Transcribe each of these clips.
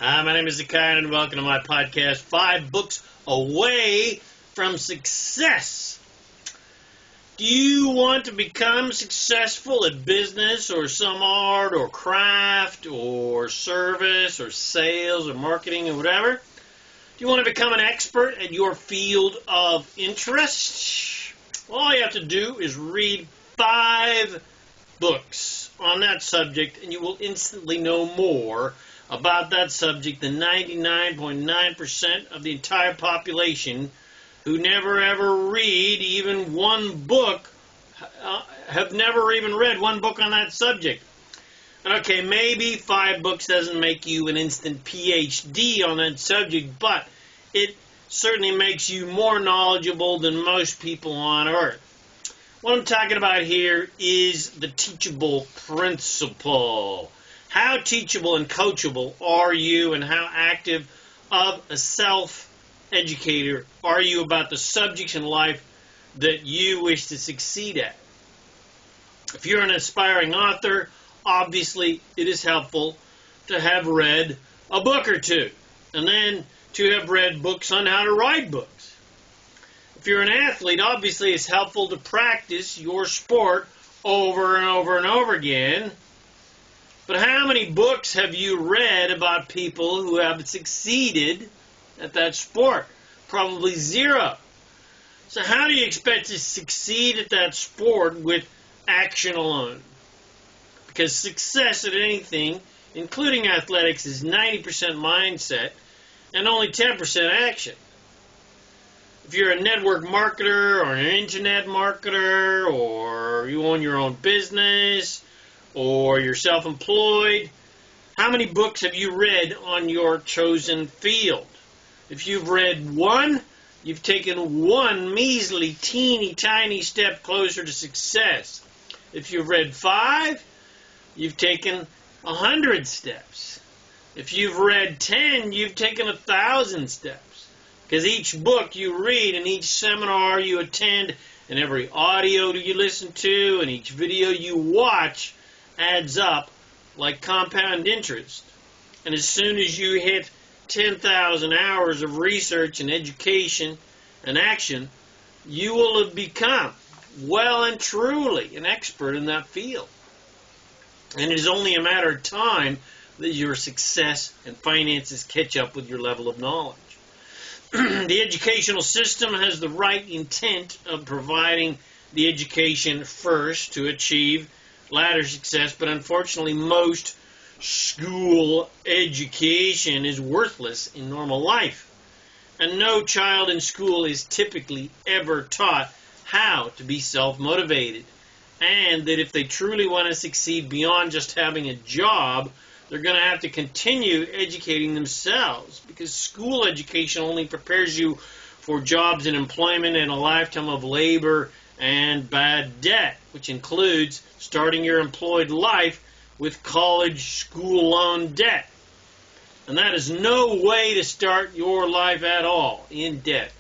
Hi, my name is ZaKaiRan and welcome to my podcast, 5 Books Away from Success. Do you want to become successful at business or some art or craft or service or sales or marketing or whatever? Do you want to become an expert at your field of interest? All you have to do is read 5 books on that subject and you will instantly know more about that subject than 99.9% of the entire population who never ever read even one book, have never even read one book on that subject. Okay, maybe 5 books doesn't make you an instant PhD on that subject, but it certainly makes you more knowledgeable than most people on earth. What I'm talking about here is the teachable principle. How teachable and coachable are you, and how active of a self-educator are you about the subjects in life that you wish to succeed at? If you're an aspiring author, obviously it is helpful to have read a book or two, and then to have read books on how to write books. If you're an athlete, obviously it's helpful to practice your sport over and over and over again. But how many books have you read about people who have succeeded at that sport? Probably 0. So how do you expect to succeed at that sport with action alone? Because success at anything, including athletics, is 90% mindset and only 10% action. If you're a network marketer or an internet marketer, or you own your own business, or you're self-employed, how many books have you read on your chosen field? If you've read 1, you've taken 1 measly, teeny, tiny step closer to success. If you've read 5, you've taken 100 steps. If you've read 10, you've taken 1,000 steps. Because each book you read and each seminar you attend and every audio you listen to and each video you watch adds up like compound interest. And as soon as you hit 10,000 hours of research and education and action, you will have become well and truly an expert in that field. And it is only a matter of time that your success and finances catch up with your level of knowledge. The educational system has the right intent of providing the education first to achieve latter success, but unfortunately most school education is worthless in normal life. And no child in school is typically ever taught how to be self-motivated. And that if they truly want to succeed beyond just having a job, they're going to have to continue educating themselves, because school education only prepares you for jobs and employment and a lifetime of labor and bad debt, which includes starting your employed life with college school loan debt. And that is no way to start your life at all, in debt.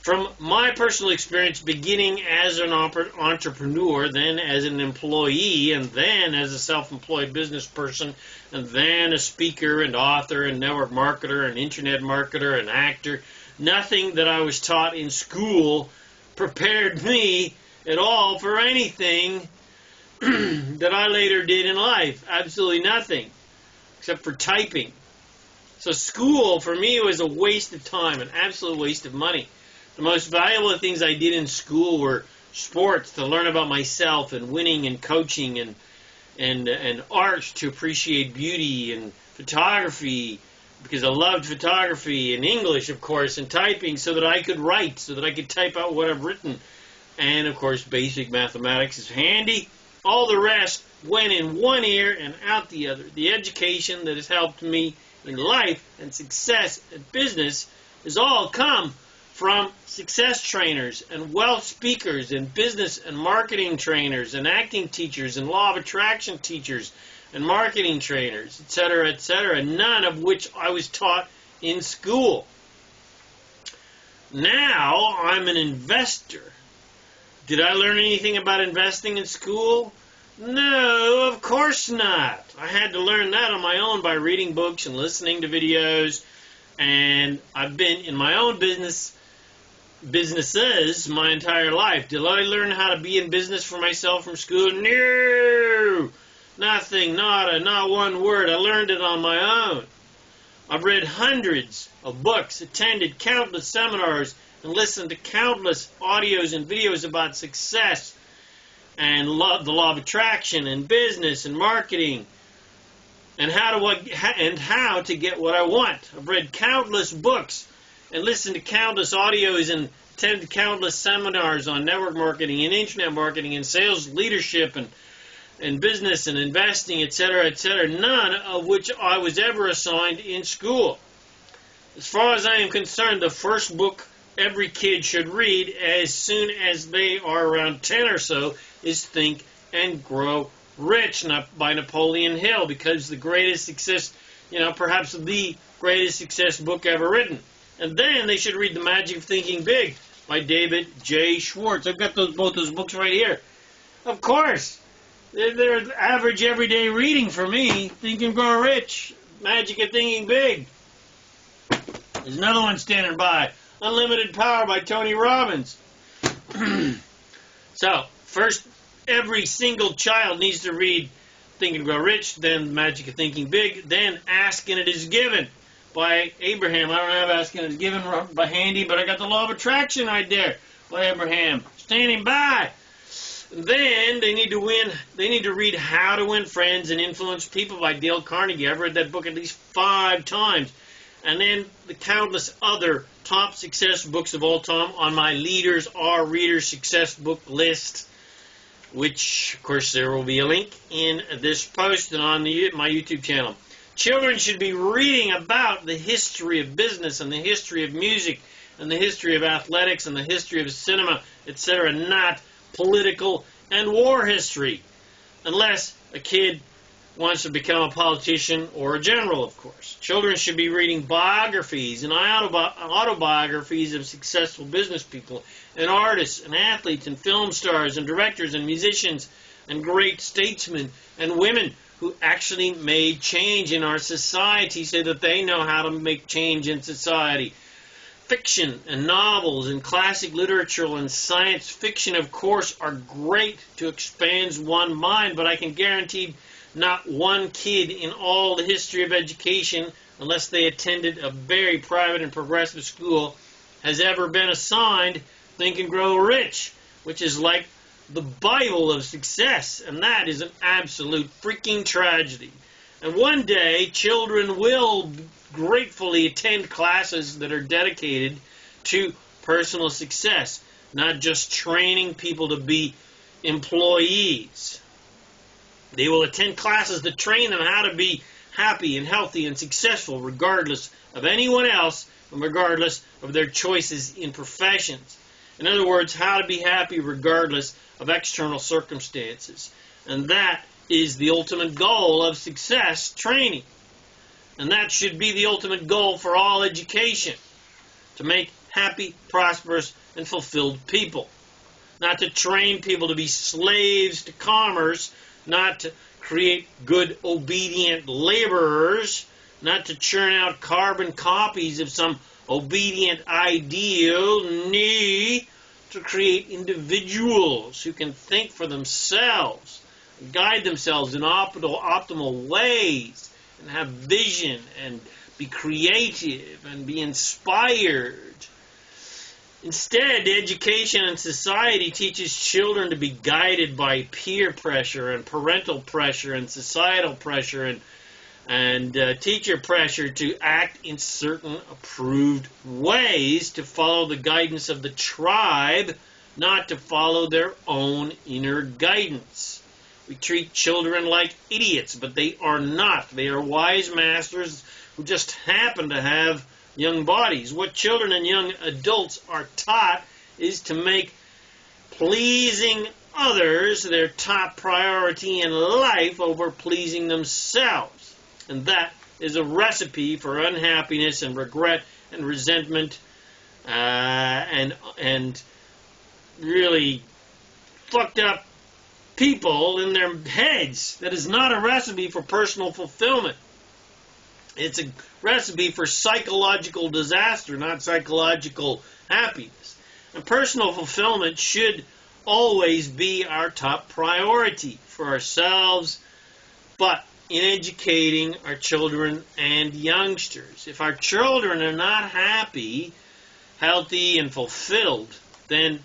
From my personal experience, beginning as an entrepreneur, then as an employee, and then as a self-employed business person, and then a speaker and author and network marketer and internet marketer and actor, nothing that I was taught in school prepared me at all for anything that I later did in life. Absolutely nothing, except for typing. So school, for me, was a waste of time, an absolute waste of money. The most valuable things I did in school were sports, to learn about myself, and winning and coaching, and art, to appreciate beauty, and photography, because I loved photography, and English, of course, and typing, so that I could write, so that I could type out what I've written. And, of course, basic mathematics is handy. All the rest went in one ear and out the other. The education that has helped me in life and success and business has all come from success trainers and wealth speakers and business and marketing trainers and acting teachers and law of attraction teachers and marketing trainers, etc., none of which I was taught in school. Now I'm an investor. Did I learn anything about investing in school? No, of course not. I had to learn that on my own by reading books and listening to videos. And I've been in my own businesses my entire life. Did I learn how to be in business for myself from school? No! Nothing, not one word. I learned it on my own. I've read hundreds of books, attended countless seminars, and listened to countless audios and videos about success and the law of attraction and business and marketing and how to get what I want. I've read countless books and listened to countless audios and attended countless seminars on network marketing and internet marketing and sales leadership and business and investing, etc., none of which I was ever assigned in school. As far as I am concerned, the first book every kid should read as soon as they are around 10 or so is Think and Grow Rich, by Napoleon Hill, because the greatest success, perhaps the greatest success book ever written. And then they should read The Magic of Thinking Big by David J. Schwartz. I've got both those books right here. Of course. They're average everyday reading for me. Think and Grow Rich, Magic of Thinking Big. There's another one standing by, Unlimited Power by Tony Robbins. So, first, every single child needs to read Think and Grow Rich, then Magic of Thinking Big, then Ask and It Is Given by Abraham. I don't have Ask and It Is Given by handy, but I got the Law of Attraction right there by Abraham standing by. Then they need to read How to Win Friends and Influence People by Dale Carnegie. I've read that book at least 5 times. And then the countless other top success books of all time on my Leaders Are Readers success book list, which, of course, there will be a link in this post and on my YouTube channel. Children should be reading about the history of business and the history of music and the history of athletics and the history of cinema, etc., not political and war history, unless a kid wants to become a politician or a general, of course. Children should be reading biographies and autobiographies of successful business people and artists and athletes and film stars and directors and musicians and great statesmen and women who actually made change in our society so that they know how to make change in society. Fiction and novels and classic literature and science fiction, of course, are great to expand one's mind, but I can guarantee not one kid in all the history of education, unless they attended a very private and progressive school, has ever been assigned Think and Grow Rich, which is like the Bible of success, and that is an absolute freaking tragedy. And one day, children will gratefully attend classes that are dedicated to personal success, not just training people to be employees. They will attend classes that train them how to be happy and healthy and successful regardless of anyone else and regardless of their choices in professions. In other words, how to be happy regardless of external circumstances. And that is the ultimate goal of success training. And that should be the ultimate goal for all education, to make happy, prosperous, and fulfilled people. Not to train people to be slaves to commerce, not to create good, obedient laborers, not to churn out carbon copies of some obedient ideal, nay, to create individuals who can think for themselves, guide themselves in optimal ways, and have vision, and be creative, and be inspired. Instead, education and society teaches children to be guided by peer pressure and parental pressure and societal pressure and teacher pressure to act in certain approved ways to follow the guidance of the tribe, not to follow their own inner guidance. We treat children like idiots, but they are not. They are wise masters who just happen to have young bodies. What children and young adults are taught is to make pleasing others their top priority in life over pleasing themselves. And that is a recipe for unhappiness and regret and resentment and really fucked up people in their heads. That is not a recipe for personal fulfillment. It's a recipe for psychological disaster, not psychological happiness. And personal fulfillment should always be our top priority for ourselves, but in educating our children and youngsters. If our children are not happy, healthy, and fulfilled, then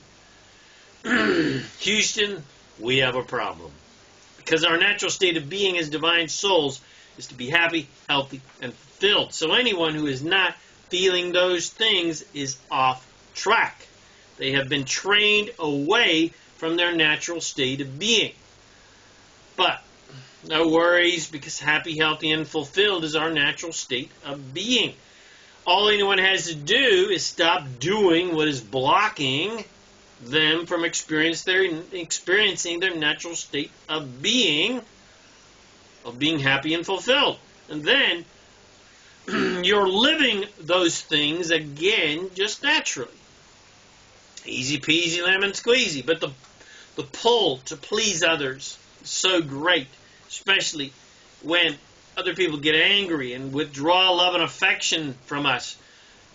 Houston, we have a problem. Because our natural state of being as divine souls is to be happy, healthy, and fulfilled. So anyone who is not feeling those things is off track. They have been trained away from their natural state of being. But no worries, because happy, healthy, and fulfilled is our natural state of being. All anyone has to do is stop doing what is blocking them from experiencing their natural state of being happy and fulfilled. And then you're living those things again just naturally. Easy peasy lemon squeezy. But the pull to please others is so great, especially when other people get angry and withdraw love and affection from us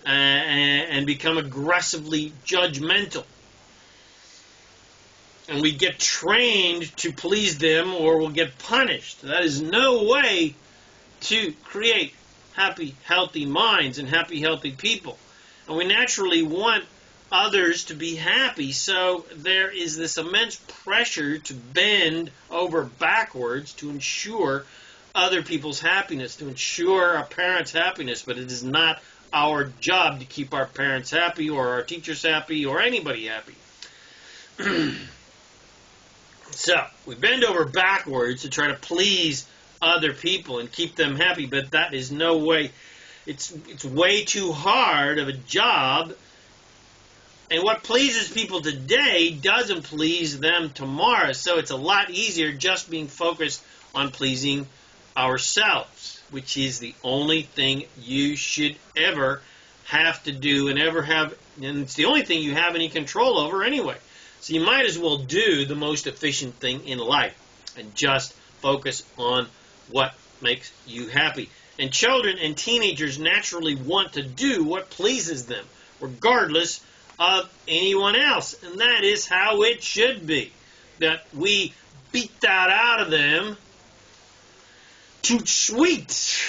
and become aggressively judgmental. And we get trained to please them or we'll get punished. That is no way to create happy, healthy minds and happy, healthy people. And we naturally want others to be happy, so there is this immense pressure to bend over backwards to ensure other people's happiness, to ensure our parents' happiness, but it is not our job to keep our parents happy or our teachers happy or anybody happy. So, we bend over backwards to try to please other people and keep them happy, but that is no way. It's way too hard of a job. And what pleases people today doesn't please them tomorrow. So it's a lot easier just being focused on pleasing ourselves, which is the only thing you should ever have to do and it's the only thing you have any control over anyway. So you might as well do the most efficient thing in life and just focus on what makes you happy. And children and teenagers naturally want to do what pleases them, regardless of anyone else. And that is how it should be. That we beat that out of them. Too sweet.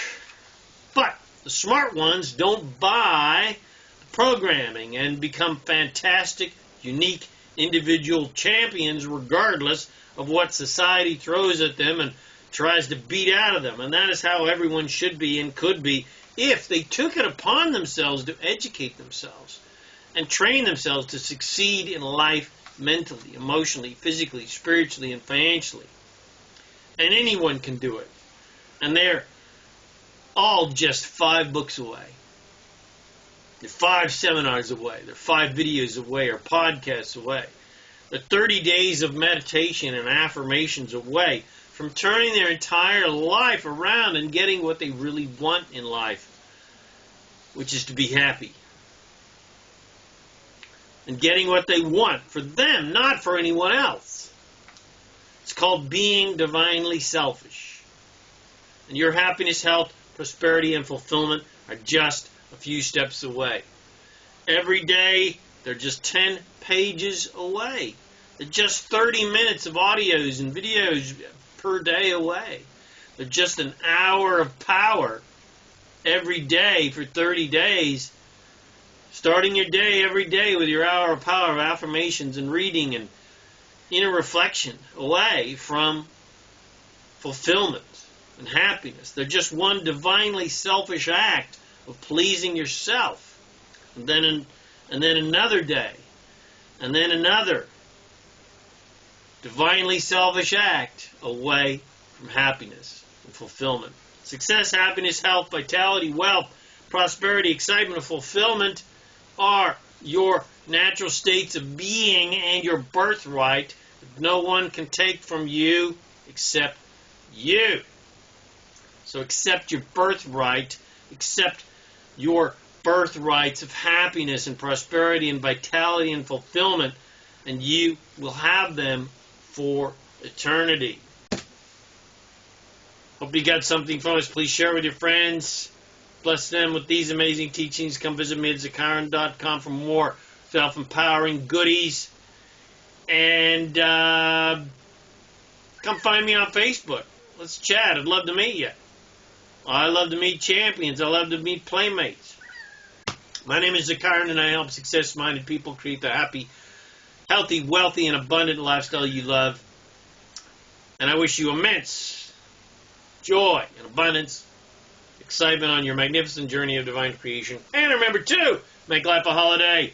But the smart ones don't buy the programming and become fantastic, unique, individual champions regardless of what society throws at them and tries to beat out of them. And that is how everyone should be and could be if they took it upon themselves to educate themselves and train themselves to succeed in life mentally, emotionally, physically, spiritually, and financially. And anyone can do it. And they're all just 5 books away. They're 5 seminars away. They're 5 videos away or podcasts away. They're 30 days of meditation and affirmations away from turning their entire life around and getting what they really want in life, which is to be happy. And getting what they want for them, not for anyone else. It's called being divinely selfish. And your happiness, health, prosperity, and fulfillment are just a few steps away. Every day, they're just 10 pages away. They're just 30 minutes of audios and videos per day away. They're just an hour of power every day for 30 days. Starting your day every day with your hour of power of affirmations and reading and inner reflection away from fulfillment and happiness. They're just one divinely selfish act of pleasing yourself. And then another day. And then another divinely selfish act away from happiness and fulfillment. Success, happiness, health, vitality, wealth, prosperity, excitement, and fulfillment are your natural states of being and your birthright that no one can take from you except you. So accept your birthright, accept your birthrights of happiness and prosperity and vitality and fulfillment, and you will have them for eternity. Hope you got something from us. Please share with your friends. Bless them with these amazing teachings. Come visit me at ZaKaiRan.com for more self-empowering goodies. And come find me on Facebook. Let's chat. I'd love to meet you. I love to meet champions. I love to meet playmates. My name is ZaKaiRan, and I help success-minded people create the happy, healthy, wealthy, and abundant lifestyle you love. And I wish you immense joy and abundance, excitement on your magnificent journey of divine creation. And remember, too, make life a holiday.